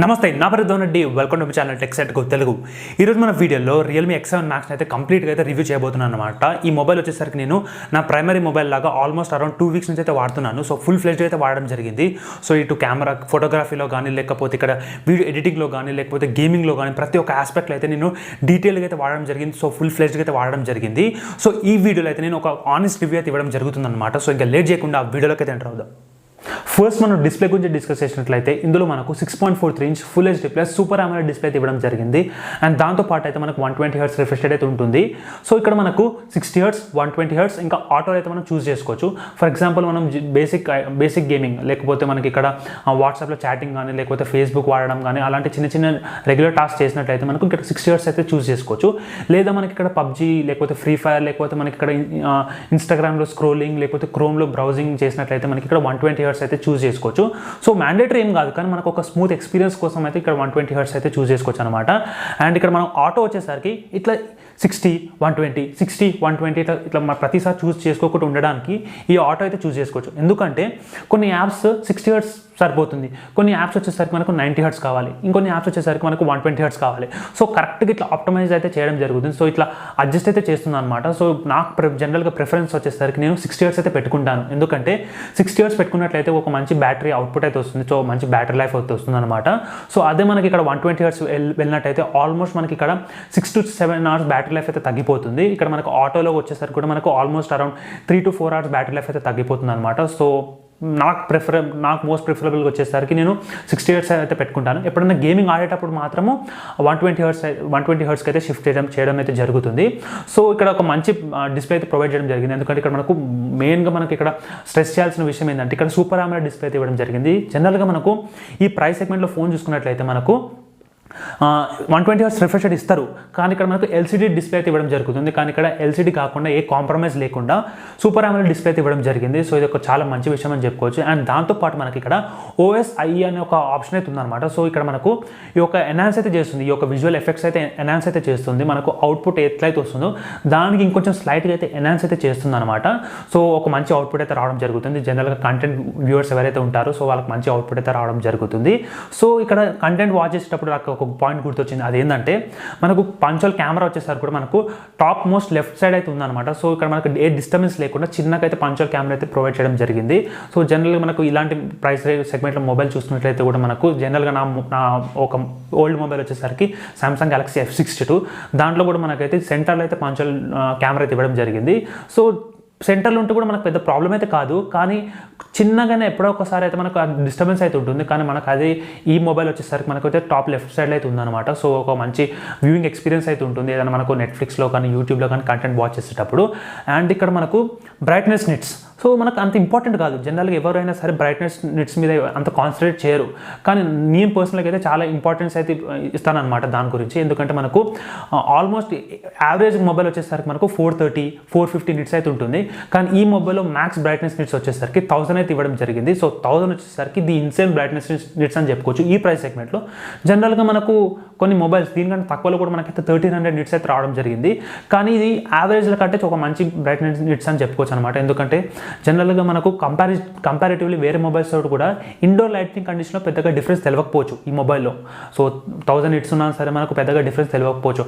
నమస్తే నా పేరు Donareddy welcome to my channel tech Telugu ఈరోజు మన వీడియోలో రియల్మీ X7 Max అయితే కంప్లీట్గా అయితే రివ్యూ చేయబోతున్నాను అనమాట. ఈ మొబైల్ వచ్చేసరికి నేను నా ప్రైమరీ మొబైల్ లాగా ఆల్మోస్ట్ అరౌండ్ 2 వీక్స్ నుంచి అయితే వాడుతున్నాను. సో ఫుల్ ఫ్లెడ్జ్ అయితే వాడడం జరిగింది. సో ఇటు కెమెరా ఫోటోగ్రఫీలో కానీ లేకపోతే ఇక్కడ వీడియో ఎడిటింగ్లో కానీ లేకపోతే గేమింగ్లో కానీ ప్రతి ఒక్క ఆస్పెక్ట్లో అయితే నేను డీటెయిల్గా అయితే వాడడం జరిగింది. సో ఫుల్ ఫ్లెడ్జ్గా అయితే వాడడం జరిగింది. సో ఈ వీడియోలో అయితే నేను ఒక ఆనెస్ట్ రివ్యూ అయితే ఇవ్వడం జరుగుతుంది అనమాట. సో ఇంకా లేట్ చేయకుండా ఆ వీడియోలోకి అయితే ఎంటర్ అవుదాం. ఫస్ట్ మనం డిస్ప్లే గురించి డిస్కస్ చేసినట్లయితే ఇందులో మనకు 6.43 inch full HD plus super AMOLED display అయితే ఇవ్వడం జరిగింది. అండ్ దాంతోపాటు అయితే మనకు 120 హెర్ట్జ్ రిఫ్రెష్ రేట్ అయితే ఉంటుంది. సో ఇక్కడ మనకు 60 హెర్ట్జ్ 120 హెర్ట్జ్ ఇంకా ఆటో అయితే మనం చూస్ చేసుకోవచ్చు. ఫర్ ఎగ్జాంపుల్ మనం బేసిక్ గేమింగ్ లేకపోతే మనకి ఇక్కడ వాట్సాప్లో చాటింగ్ కానీ లేకపోతే ఫేస్బుక్ వాడడం కానీ అలాంటి చిన్న చిన్న రెగ్యులర్ టాస్క్ చేసినట్లయితే మనకు ఇక్కడ 60 హెర్ట్జ్ అయితే చూస్ చేసుకోవచ్చు. లేదా మనకి ఇక్కడ పబ్జీ లేకపోతే ఫ్రీ ఫైర్ లేకపోతే మనకి ఇక్కడ ఇన్స్టాగ్రామ్లో స్క్రోలింగ్ లేకపోతే క్రోమ్లో బ్రౌజింగ్ చేసినట్లయితే మనకి ఇక్కడ 120 హెర్ట్జ్ అయితే చూస్ చేసుకోవచ్చు. సో మ్యాండేటరీ ఏం కాదు, కానీ మనకు ఒక స్మూత్ ఎక్స్పీరియన్స్ కోసం అయితే ఇక్కడ 120 హెర్ట్జ్ అయితే చూస్ చేసుకోవచ్చు అనమాట. అండ్ ఇక్కడ మనం ఆటో వచ్చేసరికి ఇట్లా 60 120 ఇట్లా ప్రతిసారి చూస్ చేసుకోకుండా ఉండడానికి ఈ ఆటో అయితే చూస్ చేసుకోవచ్చు. ఎందుకంటే కొన్ని యాప్స్ 60 హెర్ట్జ్ సరిపోతుంది, కొన్ని యాప్స్ వచ్చేసరికి మనకు 90 హెర్ట్జ్ కావాలి, ఇంకొన్ని యాప్స్ వచ్చేసరికి మనకు 120 హెర్ట్జ్ కావాలి. సో కరెక్ట్గా ఇట్లా ఆప్టమైజ్ అయితే చేయడం జరుగుతుంది. సో ఇట్లా అడ్జస్ట్ అయితే చేస్తుంది అనమాట. సో నాకు జనరల్గా ప్రిఫరెన్స్ వచ్చేసరికి నేను 60 హెర్ట్జ్ అయితే పెట్టుకుంటాను. ఎందుకంటే 60 హెర్ట్జ్ పెట్టుకున్నట్లయితే ఒక మంచి బ్యాటరీ అవుట్పుట్ అయితే వస్తుంది. సో మంచి బ్యాటరీ లైఫ్ అయితే వస్తుంది అనమాట. సో అదే మనకి ఇక్కడ 120 హెర్ట్జ్ వెళ్ళినట్టయితే ఆల్మోస్ట్ మనకి ఇక్కడ 6 to 7 అవర్స్ బ్యాటరీ లైఫ్ అయితే తగ్గిపోతుంది. ఇక్కడ మనకు ఆటోలో వచ్చేసరికి కూడా మనకు almost around 3 to 4 hours battery life అయితే తగ్గిపోతుంది అనమాట. సో నాకు మోస్ట్ ప్రిఫరబుల్గా వచ్చేసరికి నేను 60 హెర్ట్జ్ అయితే పెట్టుకుంటాను. ఎప్పుడైనా గేమింగ్ ఆడేటప్పుడు మాత్రము 120 హెర్ట్జ్కి అయితే షిఫ్ట్ చేయడం అయితే జరుగుతుంది. సో ఇక్కడ ఒక మంచి డిస్ప్లే అయితే ప్రొవైడ్ చేయడం జరిగింది. ఎందుకంటే ఇక్కడ మనకు మెయిన్గా మనకి ఇక్కడ స్ట్రెస్ చేయాల్సిన విషయం ఏంటంటే ఇక్కడ సూపర్ AMOLED డిస్ప్లే అయితే ఇవ్వడం జరిగింది. జనరల్గా మనకు ఈ ప్రైస్ సెగ్మెంట్లో ఫోన్ చూసుకున్నట్లయితే మనకు 120 హెర్ట్జ్ రిఫ్రెష్ రేట్ ఇస్తారు, కానీ ఇక్కడ మనకు ఎల్సీడీ డిస్ప్లే అయితే ఇవ్వడం జరుగుతుంది. కానీ ఇక్కడ ఎల్సీడీ కాకుండా ఏ కాంప్రమైజ్ లేకుండా సూపర్ AMOLED డిస్ప్లే అయితే ఇవ్వడం జరిగింది. సో ఇది ఒక చాలా మంచి విషయం అని చెప్పుకోవచ్చు. అండ్ దాంతోపాటు మనకి ఇక్కడ OSIE అనే ఒక ఆప్షన్ అయితే ఉందన్నమాట. సో ఇక్కడ మనకు ఈ యొక్క ఎన్హాన్స్ అయితే చేస్తుంది, ఈ యొక్క విజువల్ ఎఫెక్ట్స్ అయితే ఎన్హాన్స్ అయితే చేస్తుంది. మనకు అవుట్పుట్ ఎట్లయితే వస్తుందో దానికి ఇంకొంచెం స్లైట్గా అయితే ఎన్హాన్స్ అయితే చేస్తుంది అనమాట. సో ఒక మంచి అవుట్పుట్ అయితే రావడం జరుగుతుంది. జనరల్గా కంటెంట్ వ్యూవర్స్ ఎవరైతే ఉంటారో సో వాళ్ళకి మంచి అవుట్పుట్ అయితే రావడం జరుగుతుంది. సో ఇక్కడ కంటెంట్ వాచ్ చేసేటప్పుడు నాకు ఒక పాయింట్ గుర్తొచ్చింది, అదేంటంటే మనకు పంచోల్ కెమెరా వచ్చేసరికి కూడా మనకు టాప్ మోస్ట్ లెఫ్ట్ సైడ్ అయితే ఉందన్నమాట. సో ఇక్కడ మనకు ఏ డిస్టర్బెన్స్ లేకుండా చిన్నగా అయితే పంచోల్ కెమెరా అయితే ప్రొవైడ్ చేయడం జరిగింది. సో జనరల్గా మనకు ఇలాంటి ప్రైస్ సెగ్మెంట్లో మొబైల్ చూసుకున్నట్లయితే కూడా మనకు జనరల్గా నా ఒక ఓల్డ్ మొబైల్ వచ్చేసరికి సామ్సంగ్ గెలాక్సీ F62 దాంట్లో కూడా మనకైతే సెంటర్లో అయితే పంచోల్ కెమెరా అయితే ఇవ్వడం జరిగింది. సో సెంటర్లో ఉంటే కూడా మనకు పెద్ద ప్రాబ్లం అయితే కాదు, కానీ చిన్నగానే ఎప్పుడో ఒకసారి అయితే మనకు డిస్టర్బెన్స్ అయితే ఉంటుంది. కానీ మనకు అది ఈ మొబైల్ వచ్చేసరికి మనకు అయితే టాప్ లెఫ్ట్ సైడ్లో అయితే ఉందన్నమాట. సో ఒక మంచి వ్యూయింగ్ ఎక్స్పీరియన్స్ అయితే ఉంటుంది ఏదైనా మనకు నెట్ఫ్లిక్స్లో కానీ యూట్యూబ్లో కానీ కంటెంట్ వాచ్ చేసేటప్పుడు. అండ్ ఇక్కడ మనకు బ్రైట్నెస్ నిట్స్ సో మనకు అంత ఇంపార్టెంట్ కాదు. జనరల్గా ఎవరైనా సరే బ్రైట్నెస్ నిట్స్ మీద అంత కాన్సన్ట్రేట్ చేయరు, కానీ నేను పర్సనల్గా అయితే చాలా ఇంపార్టెన్స్ అయితే ఇస్తానన్నమాట దాని గురించి. ఎందుకంటే మనకు ఆల్మోస్ట్ యావరేజ్ మొబైల్ వచ్చేసరికి మనకు 430 450 నిట్స్ అయితే ఉంటుంది, కానీ ఈ మొబైల్లో మ్యాక్స్ బ్రైట్నెస్ నిట్స్ వచ్చేసరికి 1000 అయితే ఇవ్వడం జరిగింది. సో 1000 వచ్చేసరికి ది ఇన్సేన్ బ్రైట్నెస్ నిట్స్ అని చెప్పుకోవచ్చు ఈ ప్రైస్ సెగ్మెంట్లో. జనరల్గా మనకు కొన్ని మొబైల్స్ దీనికంటే తక్కువలో కూడా మనకైతే 1300 నిట్స్ అయితే రావడం జరిగింది, కానీ ఇది యావరేజ్ల కంటే ఒక మంచి బ్రైట్నెస్ నిట్స్ అని చెప్పుకోవచ్చు అనమాట. ఎందుకంటే జనరల్గా మనకు కంపారిటివ్లీ వేరే మొబైల్స్ తోటి కూడా ఇండోర్ లైటింగ్ కండిషన్లో పెద్దగా డిఫరెన్స్ తెలియకపోవచ్చు ఈ మొబైల్లో. సో 1000 నిట్స్ ఉన్నా సరే మనకు పెద్దగా డిఫరెన్స్ తెలియకపోవచ్చు,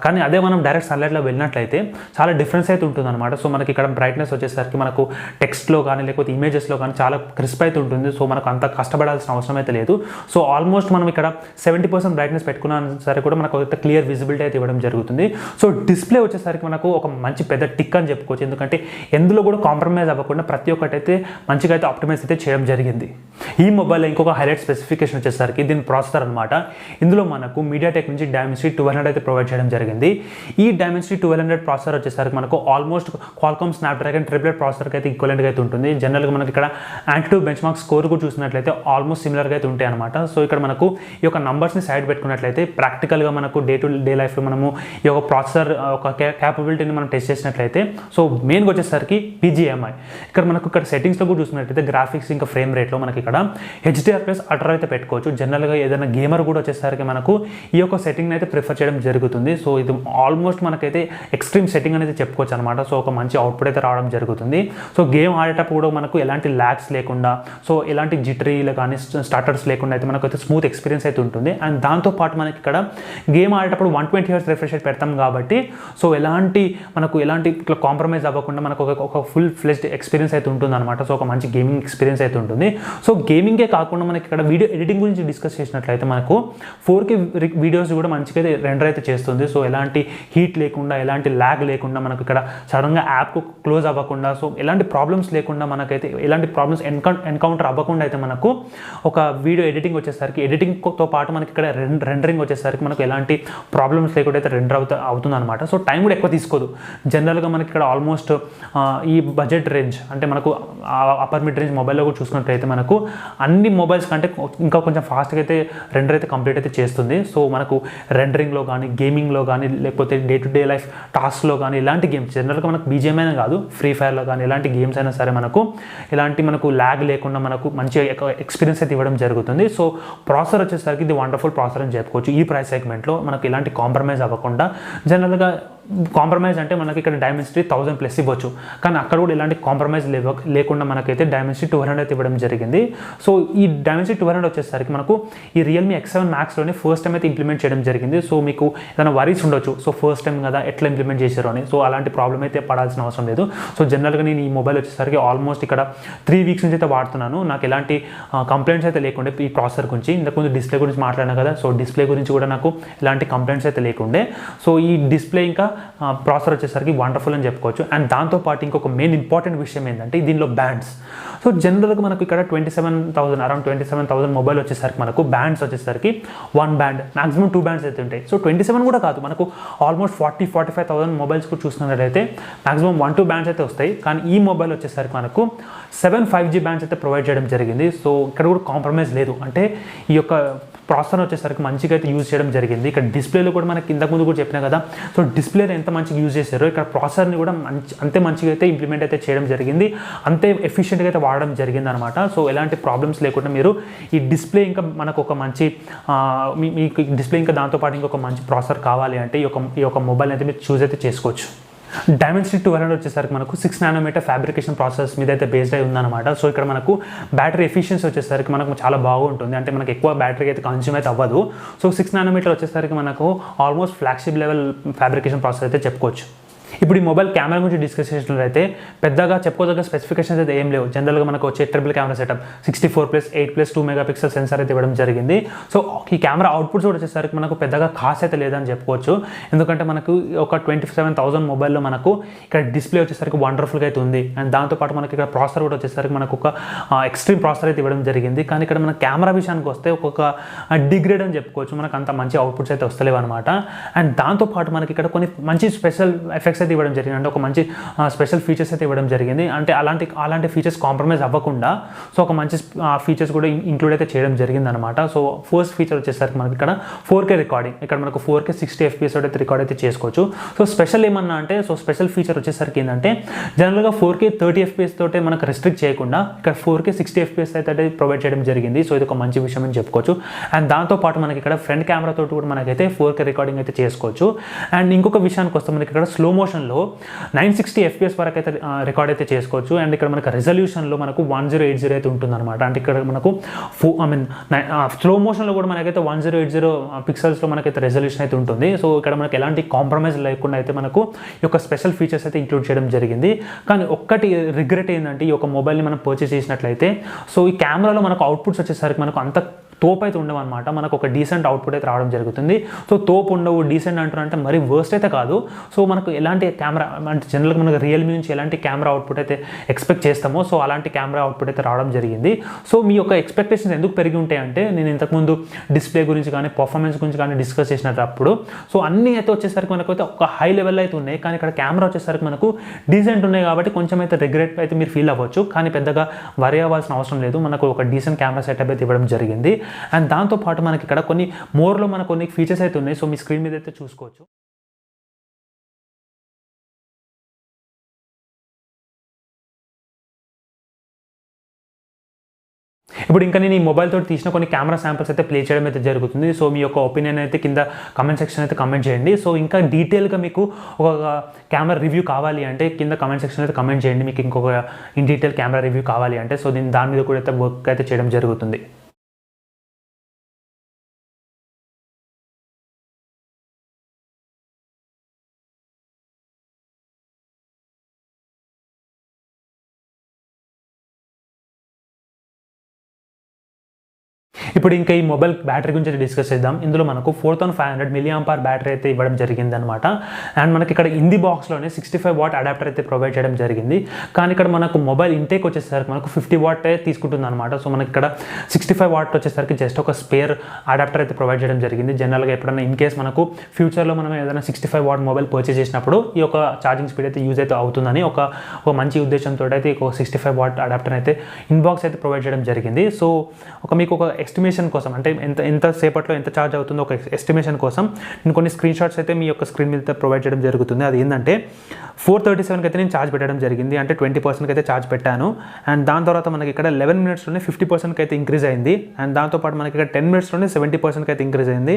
కానీ అదే మనం డైరెక్ట్ సన్లైట్లో వెళ్ళినట్లయితే చాలా డిఫరెన్స్ అయితే ఉంటుంది అనమాట. సో మనకి ఇక్కడ బ్రైట్నెస్ వచ్చేసరికి మనకు టెక్స్ట్లో కానీ లేకపోతే ఇమేజెస్లో కానీ చాలా క్రిస్ప్ అయితే ఉంటుంది. సో మనకు అంత కష్టపడాల్సిన అవసరం అయితే లేదు. సో ఆల్మోస్ట్ మనం ఇక్కడ 70% బ్రైట్నెస్ పెట్టుకున్నా సరే కూడా మనకు ఒక క్లియర్ విజిబిలిటీ అయితే ఇవ్వడం జరుగుతుంది. సో డిస్ప్లే వచ్చేసరికి మనకు ఒక మంచి పెద్ద టిక్ అని చెప్పుకోవచ్చు. ఎందుకంటే ఎందులో కూడా కాంప్రమైజ్ అవ్వకుండా ప్రతి ఒక్కటి అయితే మంచిగా అయితే ఆప్టిమైజ్ అయితే చేయడం జరిగింది. ఈ మొబైల్లో ఇంకొక హైలైట్ స్పెసిఫికేషన్ వచ్చేసరికి దీని ప్రాసెసర్ అనమాట. ఇందులో మనకు మీడియాటెక్ నుంచి Dimensity 1200 అయితే ప్రొవైడ్ చేయడం జరిగింది. ఈ Dimensity 1200 ప్రాసెసర్ వచ్చేసరికి మనకు ఆల్మోస్ట్ క్వాల్కామ్ స్నాప్డ్రాగన్ ట్రిప్లెట్ ప్రాసెసర్కి అయితే ఈక్వలెంట్గా అయితే ఉంటుంది. జనరల్గా మనకి ఇక్కడ యాంటిట్యూడ్ బెంచ్మార్క్ స్కోర్ కూడా చూసినట్లయితే ఆల్మోస్ట్ సిమిలర్గా అయితే ఉంటాయి అనమాట. సో ఇక్కడ మనకు ఈ యొక్క నంబర్స్ని సైడ్ పెట్టుకున్నట్లయితే ప్రాక్టికల్గా మనకు డే టు డే లైఫ్లో మనము ఈ యొక్క ప్రాసెసర్ ఒక క్యాపబిలిటీని మనం టెస్ట్ చేసినట్లయితే సో మెయిన్గా వచ్చేసరికి BGMI ఇక్కడ మనకు ఇక్కడ సెట్టింగ్స్లో కూడా చూసుకున్నట్టయితే గ్రాఫిక్స్ ఇంకా ఫ్రేమ్ రేట్లో మనకి ఇక్కడ HDR+ అల్ట్రా అయితే పెట్టుకోవచ్చు. జనరల్గా ఏదైనా గేమర్ కూడా వచ్చేసరికి మనకు ఈ యొక్క సెట్టింగ్ అయితే ప్రిఫర్ చేయడం జరుగుతుంది. సో ఇది ఆల్మోస్ట్ మనకైతే ఎక్స్ట్రీమ్ సెట్టింగ్ అనేది చెప్పుకోవచ్చు అనమాట. సో ఒక మంచి అవుట్పుట్ అయితే రావడం జరుగుతుంది. సో గేమ్ ఆడేటప్పుడు కూడా మనకు ఎలాంటి ల్యాగ్స్ లేకుండా, సో ఎలాంటి జిటరీలు కానీ స్టార్టర్స్ లేకుండా అయితే మనకు అయితే స్మూత్ ఎక్స్పీరియన్స్ అయితే ఉంటుంది. అండ్ దాంతోపాటు మనకి ఇక్కడ గేమ్ ఆడేటప్పుడు 120 Hz రిఫ్రెష్ రేట్ పెడతాం కాబట్టి సో ఎలాంటి ఇట్లా కాంప్రమైజ్ అవ్వకుండా మనకు ఒక ఫుల్ ఫ్లెజ్డ్ ఎక్స్పీరియన్స్ అయితే ఉంటుంది అనమాట. సో ఒక మంచి గేమింగ్ ఎక్స్పీరియన్స్ అయితే ఉంటుంది. సో గేమింగే కాకుండా మనకి ఇక్కడ వీడియో ఎడిటింగ్ గురించి డిస్కస్ చేసినట్లయితే మనకు 4K వీడియోస్ కూడా మంచిగా అయితే రెండర్ అయితే చేస్తుంది. సో ఎలాంటి హీట్ లేకుండా, ఎలాంటి ల్యాగ్ లేకుండా, మనకు ఇక్కడ సడన్గా యాప్ క్లోజ్ అవ్వకుండా, సో ఎలాంటి ప్రాబ్లమ్స్ లేకుండా, మనకైతే ఎలాంటి ప్రాబ్లమ్స్ ఎన్కౌంటర్ అవ్వకుండా అయితే మనకు ఒక వీడియో ఎడిటింగ్ వచ్చేసరికి, ఎడిటింగ్తో పాటు మనకి ఇక్కడ రెండరింగ్ వచ్చేసరికి మనకు ఎలాంటి ప్రాబ్లమ్స్ లేకుండా అయితే రెండర్ అవుతుంది అనమాట. సో టైం కూడా ఎక్కువ తీసుకోదు. జనరల్గా మనకి ఇక్కడ ఆల్మోస్ట్ ఈ బడ్జెట్ రేంజ్ అంటే మనకు అప్పర్ మిడ్ రేంజ్ మొబైల్లో కూడా చూసుకున్నట్లయితే మనకు అన్ని మొబైల్స్ కంటే ఇంకా కొంచెం ఫాస్ట్గా అయితే రెండర్ అయితే కంప్లీట్ అయితే చేస్తుంది. సో మనకు రెండరింగ్లో కానీ, గేమింగ్లో కానీ, లేకపోతే డే టు డే లైఫ్ టాస్క్లో కానీ, ఇలాంటి గేమ్స్ జనరల్గా మనకు BGM అయినా కాదు, ఫ్రీ ఫైర్లో కానీ ఇలాంటి గేమ్స్ అయినా సరే మనకు మనకు ల్యాగ్ లేకుండా మనకు మంచి ఎక్స్పీరియన్స్ అయితే ఇవ్వడం జరుగుతుంది. సో ప్రాసెసర్ వచ్చేసరికి ఇది వండర్ఫుల్ ప్రాసెసర్ అని చెప్పుకోవచ్చు. ఈ ప్రైస్ సెగ్మెంట్లో మనకు ఎలాంటి కాంప్రమైజ్ అవ్వకుండా, జనరల్గా కాంప్రమైజ్ అంటే మనకి ఇక్కడ Dimensity 1000+ ఇవ్వచ్చు, కానీ అక్కడ కూడా ఇలాంటి కాంప్రమైజ్ లేకుండా మనకైతే Dimensity 200 అయితే ఇవ్వడం జరిగింది. సో ఈ Dimensity 200 వచ్చేసరికి మనకు ఈ Realme X7 Maxలోనే ఫస్ట్ టైం అయితే ఇంప్లిమెంట్ చేయడం జరిగింది. సో మీకు ఏదైనా వరీస్ ఉండొచ్చు, సో ఫస్ట్ టైం కదా ఎట్లా ఇంప్లిమెంట్ చేశారు అని. సో అలాంటి ప్రాబ్లం అయితే పడాల్సిన అవసరం లేదు. సో జనరల్గా నేను ఈ మొబైల్ వచ్చేసరికి ఆల్మోస్ట్ ఇక్కడ 3 వీక్స్ నుంచి అయితే వాడుతున్నాను. నాకు ఎలాంటి కంప్లైంట్స్ అయితే లేకుండే ఈ ప్రాసెసర్ గురించి. ఇంతకుముందు డిస్ప్లే గురించి మాట్లాడినా కదా, సో డిస్ప్లే గురించి కూడా నాకు ఎలాంటి కంప్లైంట్స్ అయితే లేకుండే. సో ఈ డిస్ప్లే ఇంకా ప్రాసెసర్ వచ్చేసరికి వండర్ఫుల్ అని చెప్పుకోవచ్చు. అండ్ దాంతోపాటు ఇంకొక మెయిన్ ఇంపార్టెంట్ విషయం ఏంటంటే దీనిలో బ్యాండ్స్. సో జనరల్గా మనకు ఇక్కడ 27,000 అరౌండ్ 27,000 మొబైల్ వచ్చేసరికి మనకు బ్యాండ్స్ వచ్చేసరికి 1 బ్యాండ్, మాక్సిమం 2 బ్యాండ్స్ అయితే ఉంటాయి. సో 27 కూడా కాదు, మనకు ఆల్మోస్ట్ 40,000-45,000 మొబైల్స్ కూడా చూసుకున్నట్లయితే మాక్సిమం 1-2 బ్యాండ్స్ అయితే వస్తాయి. కానీ ఈ మొబైల్ వచ్చేసరికి మనకు 7 5G బ్యాండ్స్ అయితే ప్రొవైడ్ చేయడం జరిగింది. సో ఇక్కడ కూడా కాంప్రమైజ్ లేదు. అంటే ఈ యొక్క ప్రాసెసర్ వచ్చేసరికి మంచిగా అయితే యూజ్ చేయడం జరిగింది. ఇక్కడ డిస్ప్లేలో కూడా మనకి ఇంతకుముందు కూడా చెప్పినా కదా, సో డిస్ప్లేని ఎంత మంచిగా యూజ్ చేశారో ఇక్కడ ప్రాసెసర్ని కూడా అంతే మంచిగా అయితే ఇంప్లిమెంట్ అయితే చేయడం జరిగింది, అంతే ఎఫిషియెంట్గా అయితే వాడడం జరిగింది అనమాట. సో ఎలాంటి ప్రాబ్లమ్స్ లేకుండా మీరు ఈ డిస్ప్లే ఇంకా మనకు ఒక మంచి మీకు డిస్ప్లే ఇంకా దాంతోపాటు ఇంకొక మంచి ప్రాసెసర్ కావాలి అంటే ఈ యొక్క మొబైల్ అయితే మీరు చూస్ అయితే చేసుకోవచ్చు. Dimensity 200 వచ్చేసరికి మనకు 6 nm ఫ్యాబ్రికేషన్ ప్రాసెస్ మీద అయితే బేస్డ్ అయి ఉందన్నమాట. సో ఇక్కడ మనకు బ్యాటరీ ఎఫిషియన్సీ వచ్చేసరికి మనకు చాలా బాగుంటుంది. అంటే మనకు ఎక్కువ బ్యాటరీ అయితే కన్స్యూమ్ అయితే అవ్వదు. సో 6 nm వచ్చేసరికి మనకు almost flagship level fabrication process అయితే చెప్పుకోవచ్చు. ఇప్పుడు ఈ మొబైల్ కెమెరా గురించి డిస్కస్ చేసినట్లయితే పెద్దగా చెప్పుకోదగ్గ స్పెసిఫికేషన్స్ అయితే ఏం లేవు. జనరల్గా మనకు వచ్చే triple camera setup 64+8+2 megapixel sensor అయితే ఇవ్వడం జరిగింది. సో ఈ కెమెరా అవుట్పుట్స్ కూడా వచ్చేసరికి మనకు పెద్దగా ఖాస్ అయితే లేదని చెప్పుకోవచ్చు. ఎందుకంటే మనకు ఒక 27,000 మొబైల్లో మనకు ఇక్కడ డిస్ప్లే వచ్చేసరికి వండర్ఫుల్గా అయితే ఉంది. అండ్ దాంతోపాటు మనకి ఇక్కడ ప్రాసెసర్ కూడా వచ్చేసరికి మనకు ఒక ఎక్స్ట్రీమ్ ప్రాసెసర్ అయితే ఇవ్వడం జరిగింది. కానీ ఇక్కడ మన కెమెరా విషయానికి వస్తే ఒక్కొక్క డిగ్రేడ్ అని చెప్పుకోవచ్చు, మనకు అంత మంచి అవుట్పుట్స్ అయితే వస్తలేవు అనమాట. అండ్ దాంతోపాటు మనకి ఇక్కడ కొన్ని మంచి స్పెషల్ ఎఫెక్ట్స్ అయితే ఇవ్వడం జరిగింది, అంటే ఒక మంచి స్పెషల్ ఫీచర్స్ అయితే ఇవ్వడం జరిగింది. అంటే అలాంటి ఫీచర్స్ కాంప్రమైజ్ అవ్వకుండా సో ఒక మంచి ఫీచర్స్ కూడా ఇంక్లూడ్ అయితే చేయడం జరిగింది అనమాట. సో ఫస్ట్ ఫీచర్ వచ్చేసరికి మనకి ఇక్కడ 4K రికార్డింగ్, ఇక్కడ మనకు 4K 60 FPS అయితే రికార్డ్ అయితే చేసుకోవచ్చు. సో స్పెషల్ ఏమన్నా అంటే, సో స్పెషల్ ఫీచర్ వచ్చేసరికి ఏంటంటే జనరల్గా 4K 30 FPS తోటే మనకు రెస్ట్రిక్ట్ చేయకుండా ఇక్కడ 4K 60 FPS అయితే ప్రొవైడ్ చేయడం జరిగింది. సో ఇది ఒక మంచి విషయం అని చెప్పుకోవచ్చు. అండ్ దాంతోపాటు మనకి ఇక్కడ ఫ్రంట్ కెమెరా తోటి కూడా మనకైతే 4K రికార్డింగ్ అయితే చేసుకోవచ్చు. అండ్ ఇంకొక విషయానికి వస్తే మనకి ఇక్కడ స్లో మోషన్లో 960 FPS వరకు అయితే రికార్డ్ అయితే చేసుకోవచ్చు. అండ్ ఇక్కడ మనకు రెజల్యూషన్లో మనకు 1080 అయితే ఉంటుందన్నమాట. అంటే ఇక్కడ మనకు స్లో మోషన్లో కూడా మనకైతే 1080 పిక్సెల్స్లో మనకైతే రెజల్యూషన్ అయితే ఉంటుంది. సో ఇక్కడ మనకి ఎలాంటి కాంప్రమైజ్ లేకుండా అయితే మనకు ఈ యొక్క స్పెషల్ ఫీచర్స్ అయితే ఇంక్లూడ్ చేయడం జరిగింది. కానీ ఒక్కటి రిగ్రెట్ ఏంటంటే ఈ యొక్క మొబైల్ని మనం పర్చేస్ చేసినట్లయితే సో ఈ కెమెరాలో మనకు అవుట్పుట్స్ వచ్చేసరికి మనకు అంత తోపు అయితే ఉండవు అనమాట. మనకు ఒక డీసెంట్ అవుట్పుట్ అయితే రావడం జరుగుతుంది. సో తోపు ఉండవు, డీసెంట్ అంటారంటే మరీ వర్స్ట్ అయితే కాదు. సో మనకు ఎలాంటి కెమెరా అంటే జనరల్గా మనకు రియల్మీ నుంచి ఎలాంటి కెమెరా అవుట్పుట్ అయితే ఎక్స్పెక్ట్ చేస్తామో సో అలాంటి కెమెరా అవుట్పుట్ అయితే రావడం జరిగింది. సో మీ యొక్క ఎక్స్పెక్టేషన్స్ ఎందుకు పెరిగి ఉంటాయంటే నేను ఇంతకుముందు డిస్ప్లే గురించి కానీ పర్ఫార్మెన్స్ గురించి కానీ డిస్కస్ చేసినప్పుడు సో అన్నీ అయితే వచ్చేసరికి మనకు అయితే ఒక హై లెవెల్ అయితే ఉన్నాయి. కానీ ఇక్కడ కెమెరా వచ్చేసరికి మనకు డీసెంట్ ఉన్నాయి కాబట్టి కొంచెం అయితే రిగ్రెట్ అయితే మీరు ఫీల్ అవ్వచ్చు. కానీ పెద్దగా వరి అవ్వాల్సిన అవసరం లేదు. మనకు ఒక డీసెంట్ కెమెరా సెటప్ అయితే ఇవ్వడం జరిగింది. అండ్ దాంతోపాటు మనకి ఇక్కడ కొన్ని మోర్లో మనకు కొన్ని ఫీచర్స్ అయితే ఉన్నాయి. సో మీ స్క్రీన్ మీద అయితే చూసుకోవచ్చు. ఇప్పుడు ఇంకా నేను ఈ మొబైల్ తోటి తీసిన కొన్ని కెమెరా శాంపిల్స్ అయితే ప్లే చేయడం అయితే జరుగుతుంది. సో మీ యొక్క ఒపీనియన్ అయితే కింద కమెంట్ సెక్షన్ అయితే కమెంట్ చేయండి. సో ఇంకా డీటెయిల్గా మీకు ఒక కెమెరా రివ్యూ కావాలి అంటే కింద కమెంట్ సెక్షన్ అయితే కమెంట్ చేయండి, మీకు ఇంకొక ఇన్ డీటెయిల్ కెమెరా రివ్యూ కావాలి అంటే. సో దాని మీద కూడా అయితే వర్క్ అయితే చేయడం జరుగుతుంది. ఇప్పుడు ఇంకా ఈ మొబైల్ బ్యాటరీ గురించి డిస్కస్ చేద్దాం. ఇందులో మనకు 4500 mAh బ్యాటరీ అయితే ఇవ్వడం జరిగింది అనమాట. అండ్ మనకి ఇక్కడ ఇన్ ది బాక్స్లోనే 65 వాట్ అడాప్టర్ అయితే ప్రొవైడ్ చేయడం జరిగింది. కానీ ఇక్కడ మనకు మొబైల్ ఇంటేక్ వచ్చేసరికి మనకు 50 వాట్ తీసుకుంటుంది అనమాట. సో మనకి ఇక్కడ 65 వాట్ వచ్చేసరికి జస్ట్ ఒక స్పేర్ అడాప్టర్ అయితే ప్రొవైడ్ చేయడం జరిగింది. జనరల్గా ఎప్పుడైనా ఇన్ కేస్ మనకు ఫ్యూచర్లో మనం ఏదైనా 65 వాట్ మొబైల్ పర్చేస్ చేసినప్పుడు ఈ యొక్క ఛార్జింగ్ స్పీడ్ అయితే యూజ్ అయితే అవుతుందని ఒక మంచి ఉద్దేశంతో అయితే ఒక 65 వాట్ అడాప్టర్ అయితే ఇన్బాక్స్ అయితే ప్రొవైడ్ చేయడం జరిగింది. సో మీకు ఒక ఎస్టిమేషన్ కోసం అంటే ఎంత సేపట్లో ఎంత ఛార్జ్ అవుతుందో ఒక ఎస్టిమేషన్ కోసం నేను కొన్ని స్క్రీన్ షాట్స్ అయితే మీ యొక్క స్క్రీన్ మీద ప్రొవైడ్ చేయడం జరుగుతుంది. అది ఏంటంటే 437కి అయితే నేను ఛార్జ్ పెట్టడం జరిగింది, అంటే 20% అయితే ఛార్జ్ పెట్టాను. అండ్ దాని తర్వాత మనకి ఇక్కడ 11 మినిట్స్లోనే 50% అయితే ఇంక్రీజ్ అయింది. అండ్ దాంతోపాటు మనకి ఇక్కడ 10 మినిట్స్లోనే 70% అయితే ఇంక్రీజ్ అయింది.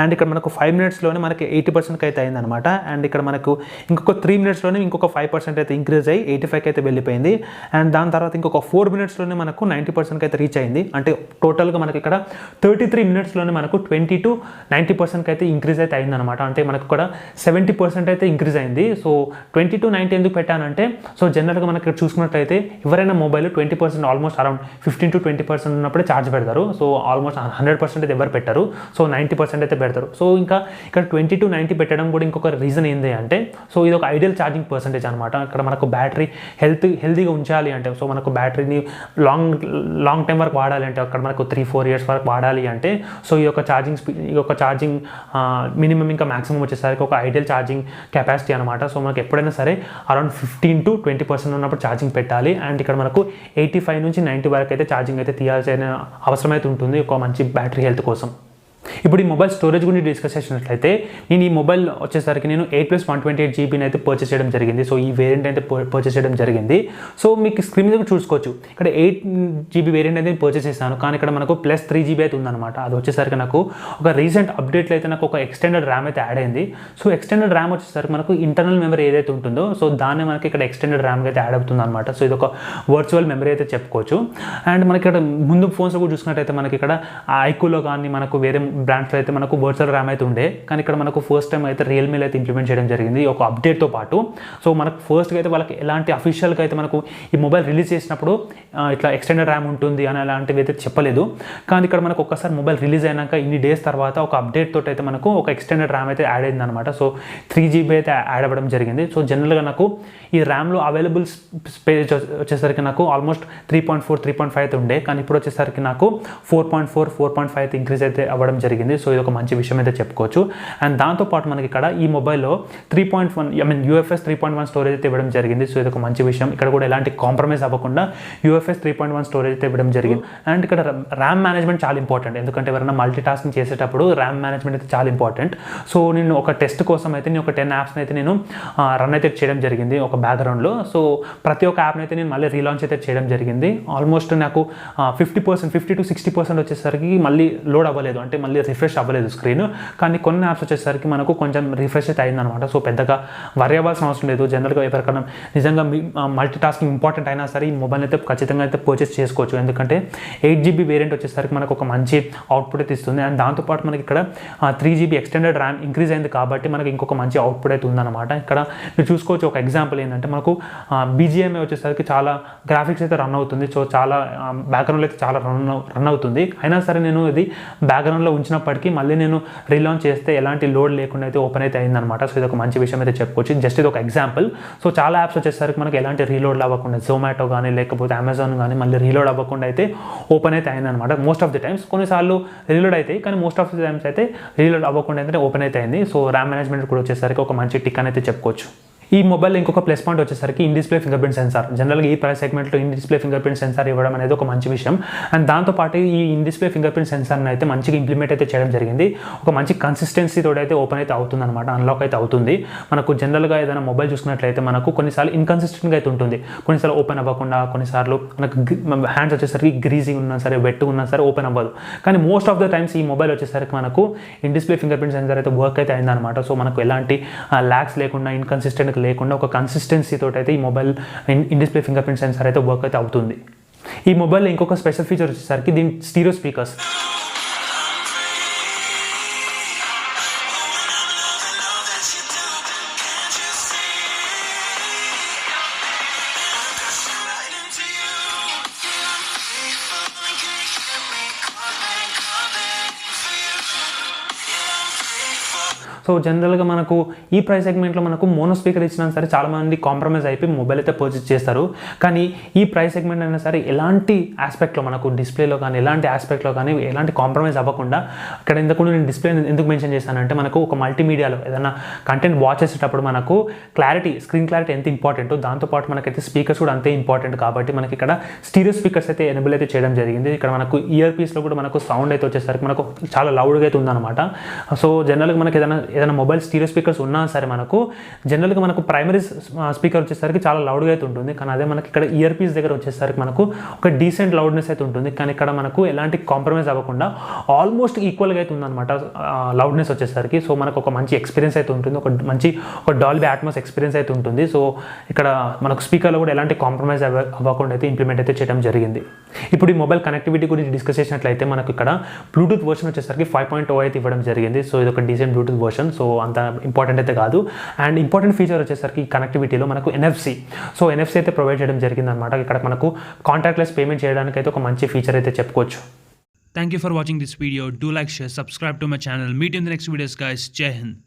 అండ్ ఇక్కడ మనకు 5 మినిట్స్లోనే మనకి 80% అయితే అయింది అనమాట. అండ్ ఇక్కడ మనకు ఇంకొక 3 మినిట్స్లోనే ఇంకొక 5% అయితే ఇంక్రీజ్ అయ్యి 85కి అయితే వెళ్ళిపోయింది. అండ్ దాని తర్వాత ఇంకొక 4 మినిట్స్లోనే మనకు 90% అయితే రీచ్ అయింది. అంటే టోటల్గా మనకి ఇక్కడ 33 మినిట్స్లోనే మనకు 20 to 90% అయితే ఇంక్రీజ్ అయితే అయిందనమాట. అంటే మనకు కూడా 70% అయితే ఇంక్రీజ్ అయింది. సో 20 to 90 ఎందుకు పెట్టానంటే, సో జనరల్గా మనకి ఇక్కడ చూసుకున్నట్లయితే ఎవరైనా మొబైల్ 20% ఆల్మోస్ట్ అరౌండ్ 15 to 20% ఉన్నప్పుడే ఛార్జ్ పెడతారు. సో ఆల్మోస్ట్ 100% అయితే ఎవరు పెట్టారు, సో 90% అయితే పెడతారు. సో ఇంకా ఇక్కడ 20 to 90 పెట్టడం కూడా ఇంకొక రీజన్ ఏంటి అంటే, సో ఇది ఒక ఐడియల్ ఛార్జింగ్ పర్సెంటేజ్ అనమాట. ఇక్కడ మనకు బ్యాటరీ హెల్తీగా ఉంచాలి అంటే, సో మనకు బ్యాటరీని లాంగ్ టైం వరకు వాడాలి అంటే, అక్కడ మనకు 3-4 ఇయర్స్ వరకు వాడాలి అంటే, సో ఈ యొక్క ఛార్జింగ్ మినిమం ఇంకా మాక్సిమం వచ్చేసరికి ఒక ఐడియల్ ఛార్జింగ్ కెపాసిటీ అనమాట. సో మనకు ఎప్పుడైనా సరే అరౌండ్ 15 to 20% ఉన్నప్పుడు ఛార్జింగ్ పెట్టాలి. అండ్ ఇక్కడ మనకు 85 నుంచి 90 వరకు అయితే ఛార్జింగ్ అయితే తీయాల్సిన అవసరం అయితే ఉంటుంది ఒక మంచి బ్యాటరీ హెల్త్ కోసం. ఇప్పుడు ఈ మొబైల్ స్టోరేజ్ గురించి డిస్కస్ చేసినట్లయితే నేను ఈ మొబైల్ వచ్చేసరికి నేను 8+128 GB అయితే పర్చేస్ చేయడం జరిగింది. సో ఈ వేరియంట్ అయితే పర్చేస్ చేయడం జరిగింది. సో మీకు స్క్రీన్ మీద చూసుకోవచ్చు, ఇక్కడ 8 GB వేరియంట్ అయితే పర్చేస్ చేశాను. కానీ ఇక్కడ మనకు +3 GB అయితే ఉందన్నమాట. అది వచ్చేసరికి నాకు ఒక రీసెంట్ అప్డేట్లో అయితే నాకు ఒక ఎక్స్టెండెడ్ ర్యామ్ అయితే యాడ్ అయింది. సో ఎక్స్టెండెడ్ ర్యామ్ వచ్చేసరికి మనకు ఇంటర్నల్ మెమరీ ఏదైతే ఉంటుందో, సో దాన్ని మనకి ఇక్కడ ఎక్స్టెండెడ్ ర్యామ్ అయితే యాడ్ అవుతుంది అనమాట. సో ఇది ఒక వర్చువల్ మెమరీ అయితే చెప్పుకోవచ్చు. అండ్ మనకి ఇక్కడ ముందు ఫోన్స్లో కూడా చూసుకున్నట్టయితే మనకి ఇక్కడ ఐక్యూలో కానీ మనకు వేరే బ్రాండ్స్లో అయితే మనకు వర్చువల్ ర్యామ్ అయితే ఉండే. కానీ ఇక్కడ మనకు ఫస్ట్ టైం అయితే రియల్మీలో అయితే ఇంప్లిమెంట్ చేయడం జరిగింది ఒక అప్డేట్తో పాటు. సో మనకు ఫస్ట్గా అయితే వాళ్ళకి ఎలాంటి అఫీషియల్గా అయితే మనకు ఈ మొబైల్ రిలీజ్ చేసినప్పుడు ఇట్లా ఎక్స్టెండెడ్ ర్యామ్ ఉంటుంది అని అలాంటివి అయితే చెప్పలేదు. కానీ ఇక్కడ మనకు ఒక్కసారి మొబైల్ రిలీజ్ అయినాక ఇన్ని డేస్ తర్వాత ఒక అప్డేట్ తోటి అయితే మనకు ఒక ఎక్స్టెండెడ్ ర్యామ్ అయితే యాడ్ అయింది అనమాట. సో 3 GB అయితే యాడ్ అవ్వడం జరిగింది. సో జనరల్గా నాకు ఈ ర్యామ్లో అవైలబుల్ స్పేస్ వచ్చేసరికి నాకు ఆల్మోస్ట్ 3.4, 3.5 అయితే ఉండే. కానీ ఇప్పుడు వచ్చేసరికి నాకు 4.4, 4.5 అయితే ఇంక్రీజ్ అయితే అవ్వడం జరిగింది. సో ఇది ఒక మంచి విషయం అయితే చెప్పుకోవచ్చు. అండ్ దాంతోపాటు మనకి ఇక్కడ ఈ మొబైల్లో 3.1 UFS 3.1 స్టోరేజ్ అయితే ఇవ్వడం జరిగింది. సో ఇది ఒక మంచి విషయం. ఇక్కడ కూడా ఎలాంటి కాంప్రమైజ్ అవ్వకుండా UFS 3.1 స్టోరేజ్ అయితే ఇవ్వడం జరిగింది. అండ్ ఇక్కడ ర్యామ్ మేనేజ్మెంట్ చాలా ఇంపార్టెంట్, ఎందుకంటే ఎవరైనా మల్టీ టాస్కింగ్ చేసేటప్పుడు ర్యామ్ మేనేజ్మెంట్ అయితే చాలా ఇంపార్టెంట్. సో నేను ఒక టెస్ట్ కోసం అయితే నేను ఒక 10 యాప్స్ని అయితే నేను రన్ అయితే చేయడం జరిగింది ఒక బ్యాక్గ్రౌండ్లో. సో ప్రతి ఒక్క యాప్ని అయితే నేను మళ్ళీ రీలాంచ్ అయితే చేయడం జరిగింది. ఆల్మోస్ట్ నాకు 50 to 60% వచ్చేసరికి మళ్ళీ లోడ్ అవ్వలేదు, అంటే మళ్ళీ రిఫ్రెష్ అవ్వలేదు స్క్రీన్. కానీ కొన్ని యాప్స్ వచ్చేసరికి మనకు కొంచెం రిఫ్రెష్ అయితే అయిందనమాట. సో పెద్దగా వరి అవ్వాల్సిన అవసరం లేదు. జనరల్గా ఎవరికైనా నిజంగా మల్టీ టాస్కింగ్ ఇంపార్టెంట్ అయినా సరే ఈ మొబైల్ అయితే ఖచ్చితంగా అయితే పర్చేస్ చేసుకోవచ్చు. ఎందుకంటే 8 GB వేరియంట్ వచ్చేసరికి మనకు ఒక మంచి అవుట్పుట్ అయితే ఇస్తుంది. అండ్ దాంతోపాటు మనకి ఇక్కడ 3 GB ఎక్స్టెండెడ్ ర్యామ్ ఇంక్రీజ్ అయింది కాబట్టి మనకి ఇంకొక మంచి అవుట్పుట్ అయితే ఉందన్నమాట. ఇక్కడ మీరు చూసుకోవచ్చు ఒక ఎగ్జాంపుల్ ఏంటంటే మనకు BGMI వచ్చేసరికి చాలా గ్రాఫిక్స్ అయితే రన్ అవుతుంది. సో చాలా బ్యాక్గ్రౌండ్లో అయితే చాలా రన్ అవుతుంది. అయినా సరే నేను ఇది బ్యాక్గ్రౌండ్లో ఉంచినప్పటికీ మళ్ళీ నేను రీలాంచ్ చేస్తే ఎలాంటి లోడ్ లేకుండా అయితే ఓపెన్ అయితే అయిందనమాట. సో ఇది ఒక మంచి విషయం అయితే చెప్పుకోవచ్చు. జస్ట్ ఇది ఒక ఎగ్జాంపుల్. సో చాలా యాప్స్ వచ్చేసరికి మనకి ఎలాంటి రీలోడ్ అవ్వకుండా, జొమాటో కానీ లేకపోతే అమెజాన్ కానీ మళ్ళీ రీలోడ్ అవ్వకుండా అయితే ఓపెన్ అయితే అయిందనమాట. మోస్ట్ ఆఫ్ ది టైమ్స్, కొన్నిసార్లు రీలోడ్ అయితే, కానీ మోస్ట్ ఆఫ్ ది టైమ్స్ అయితే రీలోడ్ అవ్వకుండా అయితే ఓపెన్ అయితే అయింది. సో ర్యామ్ మేనేజ్మెంట్ కూడా వచ్చేసరికి ఒక మంచి టిక్ అని అయితే చెప్పుకోవచ్చు. ఈ మొబైల్ ఇంకొక ప్లస్ పాయింట్ వచ్చేసరికి in display finger print censor. జనరల్గా ఈ ప్రైస్ సెగ్మెంట్లో in display finger print censor ఇవ్వడం అనేది ఒక మంచి విషయం. అండ్ దాంతోపాటు ఈ ఇన్ డిస్ప్లే ఫింగర్ ప్రింట్ సెన్సార్ని అయితే మంచిగా ఇంప్లిమెంట్ అయితే చేయడం జరిగింది. ఒక మంచి కన్సిస్టెన్సీతో అయితే ఓపెన్ అయితే అవుతుంది అనమాట, అన్లాక్ అయితే అవుతుంది. మనకు జనరల్గా ఏదైనా మొబైల్ చూసుకున్నట్లయితే మనకు కొన్నిసార్లు ఇన్కన్సిస్టెంట్గా అయితే ఉంటుంది. కొన్నిసార్లు ఓపెన్ అవ్వకుండా, కొన్నిసార్లు మనకు హ్యాండ్స్ వచ్చేసరికి గ్రీజీ ఉన్నా సరే, వెట్ ఉన్నా సరే ఓపెన్ అవ్వదు. కానీ మోస్ట్ ఆఫ్ ద టైమ్స్ ఈ మొబైల్ వచ్చేసరికి మనకు in display finger print censor అయితే వర్క్ అయితే అయిందనమాట. సో మనకు ఎలాంటి ల్యాగ్స్ లేకుండా, ఇన్కన్సిస్టెంట్ లేకుండా ఒక కన్సిస్టెన్సీతో అయితే ఈ mobile in display finger print censor అయితే వర్క్ అయితే అవుతుంది. ఈ మొబైల్లో ఇంకొక స్పెషల్ ఫీచర్ వచ్చేసరికి దీని స్టీరియో స్పీకర్స్. సో జనరల్గా మనకు ఈ ప్రైస్ సెగ్మెంట్లో మనకు మోనో స్పీకర్ ఇచ్చినా సరే చాలామంది కాంప్రమైజ్ అయిపోయి మొబైల్ అయితే పర్చేస్ చేస్తారు. కానీ ఈ ప్రైస్ సెగ్మెంట్ అయినా సరే ఎలాంటి ఆస్పెక్ట్లో మనకు డిస్ప్లేలో కానీ, ఎలాంటి ఆస్పెక్ట్లో కానీ ఎలాంటి కాంప్రమైజ్ అవ్వకుండా, ఇక్కడ ఇంతకు నేను డిస్ప్లే ఎందుకు మెన్షన్ చేశానంటే మనకు ఒక మల్టీమీడియాలో ఏదైనా కంటెంట్ వాచ్ చేసేటప్పుడు మనకు క్లారిటీ, స్క్రీన్ క్లారిటీ ఎంత ఇంపార్టెంటో దాంతోపాటు మనకైతే స్పీకర్స్ కూడా అంతే ఇంపార్టెంట్. కాబట్టి మనకి ఇక్కడ స్టీరియో స్పీకర్స్ అయితే ఎనేబుల్ అయితే చేయడం జరిగింది. ఇక్కడ మనకు ఇయర్ పీస్లో కూడా మనకు సౌండ్ అయితే వచ్చేసరికి మనకు చాలా లౌడ్గా అయితే ఉందన్నమాట. సో జనరల్గా మనకి ఏదైనా మొబైల్ స్టీరియో స్పీకర్స్ ఉన్నా సరే మనకు జనరల్గా మనకు ప్రైమరీ స్పీకర్ వచ్చేసరికి చాలా లౌడ్గా అయితే ఉంటుంది. కానీ అదే మనకి ఇక్కడ ఇయర్ పీస్ దగ్గర వచ్చేసరికి మనకు ఒక డీసెంట్ లౌడ్నెస్ అయితే ఉంటుంది. కానీ ఇక్కడ మనకు ఎలాంటి కాంప్రమైజ్ అవ్వకుండా ఆల్మోస్ట్ ఈక్వల్గా అయితే ఉందన్నమాట లౌడ్నెస్ వచ్చేసరికి. సో మనకు ఒక మంచి ఎక్స్పీరియన్స్ అయితే ఉంటుంది, ఒక డాల్బీ అట్మాస్ ఎక్స్పీరియన్స్ అయితే ఉంటుంది. సో ఇక్కడ మనకు స్పీకర్లో కూడా ఎలాంటి కాంప్రమైజ్ అవ్వకుండా అయితే ఇంప్లిమెంట్ అయితే చేయడం జరిగింది. ఇప్పుడు ఈ మొబైల్ కనెక్టివిటీ గురించి డిస్కస్ చేసినట్లయితే మనకు ఇక్కడ బ్లూటూత్ వర్షన్ వచ్చేసరికి 5.0 అయితే ఇవ్వడం జరిగింది. సో ఇది ఒక డీసెంట్ బ్లూటూత్ వర్షన్, సో అంత ఇంపార్టెంట్ అయితే కాదు. అండ్ ఇంపార్టెంట్ ఫీచర్ వచ్చేసరికి కనెక్టివిటీలో మనకు ఎన్ఎఫ్సి, సో ఎన్ఎఫ్సి అయితే ప్రొవైడ్ చేయడం జరిగింది అనమాట. ఇక్కడ మనకు కాంటాక్ట్లెస్ పేమెంట్ చేయడానికి అయితే ఒక మంచి ఫీచర్ అయితే చెప్పుకోవచ్చు. Thank you for watching this video. Do like, share, subscribe to my channel. Meet you in the next videos, guys. Jai Hind.